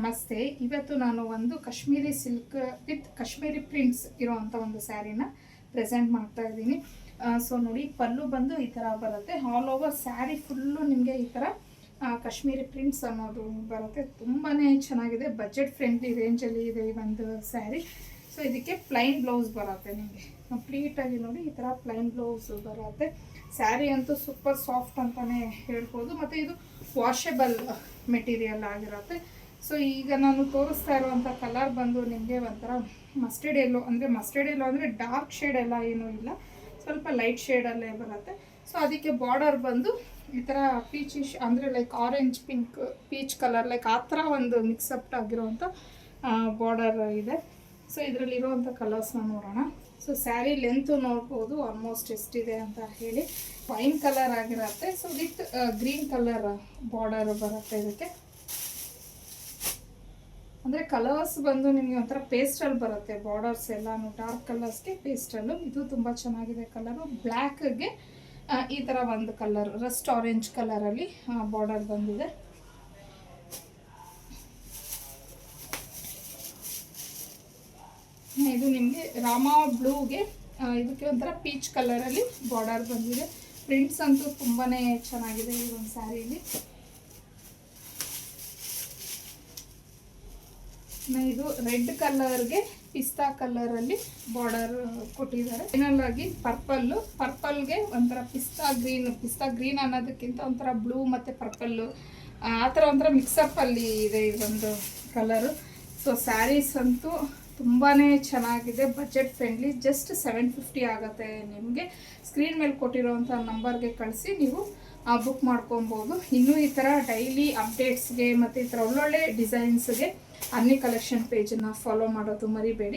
ನಮಸ್ತೆ. ಇವತ್ತು ನಾನು ಒಂದು Kashmiri silk with Kashmiri prints ಇರೋವಂಥ ಒಂದು ಸ್ಯಾರಿನ ಪ್ರೆಸೆಂಟ್ ಮಾಡ್ತಾ ಇದ್ದೀನಿ. ಸೊ ನೋಡಿ, ಪಲ್ಲು ಬಂದು ಈ ಥರ ಬರುತ್ತೆ. ಆಲ್ ಓವರ್ ಸ್ಯಾರಿ ಫುಲ್ಲು ನಿಮಗೆ ಈ ಥರ ಕಾಶ್ಮೀರಿ ಪ್ರಿಂಟ್ಸ್ ಅನ್ನೋದು ಬರುತ್ತೆ. ತುಂಬಾ ಚೆನ್ನಾಗಿದೆ. ಬಜೆಟ್ ಫ್ರೆಂಡ್ಲಿ ರೇಂಜಲ್ಲಿ ಇದೆ ಈ ಒಂದು ಸ್ಯಾರಿ. ಸೊ ಇದಕ್ಕೆ ಪ್ಲೈನ್ ಬ್ಲೌಸ್ ಬರುತ್ತೆ. ನಿಮಗೆ ಕಂಪ್ಲೀಟಾಗಿ ನೋಡಿ ಈ ಥರ ಪ್ಲೈನ್ ಬ್ಲೌಸ್ ಬರುತ್ತೆ. ಸ್ಯಾರಿ ಅಂತೂ ಸೂಪರ್ ಸಾಫ್ಟ್ ಅಂತಲೇ ಹೇಳ್ಬೋದು. ಮತ್ತು ಇದು ವಾಷೆಬಲ್ ಮೆಟೀರಿಯಲ್ ಆಗಿರುತ್ತೆ. ಸೊ ಈಗ ನಾನು ತೋರಿಸ್ತಾ ಇರುವಂಥ ಕಲರ್ ಬಂದು ನಿಮಗೆ ಒಂಥರ ಮಸ್ಟರ್ಡ್ ಎಲ್ಲೋ ಅಂದರೆ ಡಾರ್ಕ್ ಶೇಡ್ ಎಲ್ಲ ಏನೂ ಇಲ್ಲ, ಸ್ವಲ್ಪ ಲೈಟ್ ಶೇಡಲ್ಲೇ ಬರುತ್ತೆ. ಸೊ ಅದಕ್ಕೆ ಬಾರ್ಡರ್ ಬಂದು ಈ ಥರ ಪೀಚಿಶ್ ಅಂದರೆ like orange pink peach colour like ಆ ಥರ ಒಂದು ಮಿಕ್ಸಪ್ ಆಗಿರೋವಂಥ ಬಾರ್ಡರ್ ಇದೆ. ಸೊ ಇದರಲ್ಲಿರುವಂಥ ಕಲರ್ಸ್ನ ನೋಡೋಣ. ಸೊ ಸ್ಯಾರಿ ಲೆಂತು ನೋಡ್ಬೋದು ಆಲ್ಮೋಸ್ಟ್ ಎಷ್ಟಿದೆ ಅಂತ ಹೇಳಿ. ವೈನ್ ಕಲರ್ ಆಗಿರುತ್ತೆ. So with green colour border ಬರುತ್ತೆ ಇದಕ್ಕೆ. ಅಂದರೆ ಕಲರ್ಸ್ ಬಂದು ನಿಮಗೆ ಒಂಥರ ಪೇಸ್ಟಲ್ ಬರುತ್ತೆ. ಬಾರ್ಡರ್ಸ್ ಎಲ್ಲಾನು ಡಾರ್ಕ್ ಕಲರ್ಸ್ಗೆ ಪೇಸ್ಟಲ್ಲು. ಇದು ತುಂಬ ಚೆನ್ನಾಗಿದೆ ಕಲರು. ಬ್ಲ್ಯಾಕ್ಗೆ ಈ ಥರ ಒಂದು ಕಲರ್ ರಸ್ಟ್ ಆರೆಂಜ್ ಕಲರಲ್ಲಿ ಬಾರ್ಡರ್ ಬಂದಿದೆ. ಇದು ನಿಮಗೆ ರಾಮಾ ಬ್ಲೂಗೆ ಇದಕ್ಕೆ ಒಂಥರ ಪೀಚ್ ಕಲರಲ್ಲಿ ಬಾರ್ಡರ್ ಬಂದಿದೆ. ಪ್ರಿಂಟ್ಸ್ ಅಂತೂ ತುಂಬಾ ಚೆನ್ನಾಗಿದೆ ಈ ಒಂದು ಸ್ಯಾರಿಯಲ್ಲಿ. ಇದು ರೆಡ್ ಕಲರ್ಗೆ ಪಿಸ್ತಾ ಕಲರಲ್ಲಿ ಬಾರ್ಡರ್ ಕೊಟ್ಟಿದ್ದಾರೆ. ಫೈನಲ್ ಆಗಿ ಪರ್ಪಲ್ಗೆ ಒಂಥರ ಪಿಸ್ತಾ ಗ್ರೀನ್ ಅನ್ನೋದಕ್ಕಿಂತ ಒಂಥರ ಬ್ಲೂ ಮತ್ತು ಪರ್ಪಲ್ಲು ಆ ಥರ ಒಂಥರ ಮಿಕ್ಸಪ್ಪಲ್ಲಿ ಇದೆ ಈ ಒಂದು ಕಲರು. ಸೊ ಸ್ಯಾರೀಸ್ ಅಂತೂ ತುಂಬಾ ಚೆನ್ನಾಗಿದೆ. Budget friendly. ಜಸ್ಟ್ 750 ಆಗುತ್ತೆ. ನಿಮಗೆ ಸ್ಕ್ರೀನ್ ಮೇಲೆ ಕೊಟ್ಟಿರೋವಂಥ ನಂಬರ್ಗೆ ಕಳಿಸಿ ನೀವು ಬುಕ್ ಮಾಡ್ಕೊಬೋದು. ಇನ್ನೂ ಈ ಥರ ಡೈಲಿ ಅಪ್ಡೇಟ್ಸ್ಗೆ ಮತ್ತು ಈ ಥರ ಒಳ್ಳೊಳ್ಳೆ ಡಿಸೈನ್ಸ್ಗೆ ಅನ್ನಿ ಕಲೆಕ್ಷನ್ ಪೇಜನ್ನು ಫಾಲೋ ಮಾಡೋದು ಮರಿಬೇಡಿ.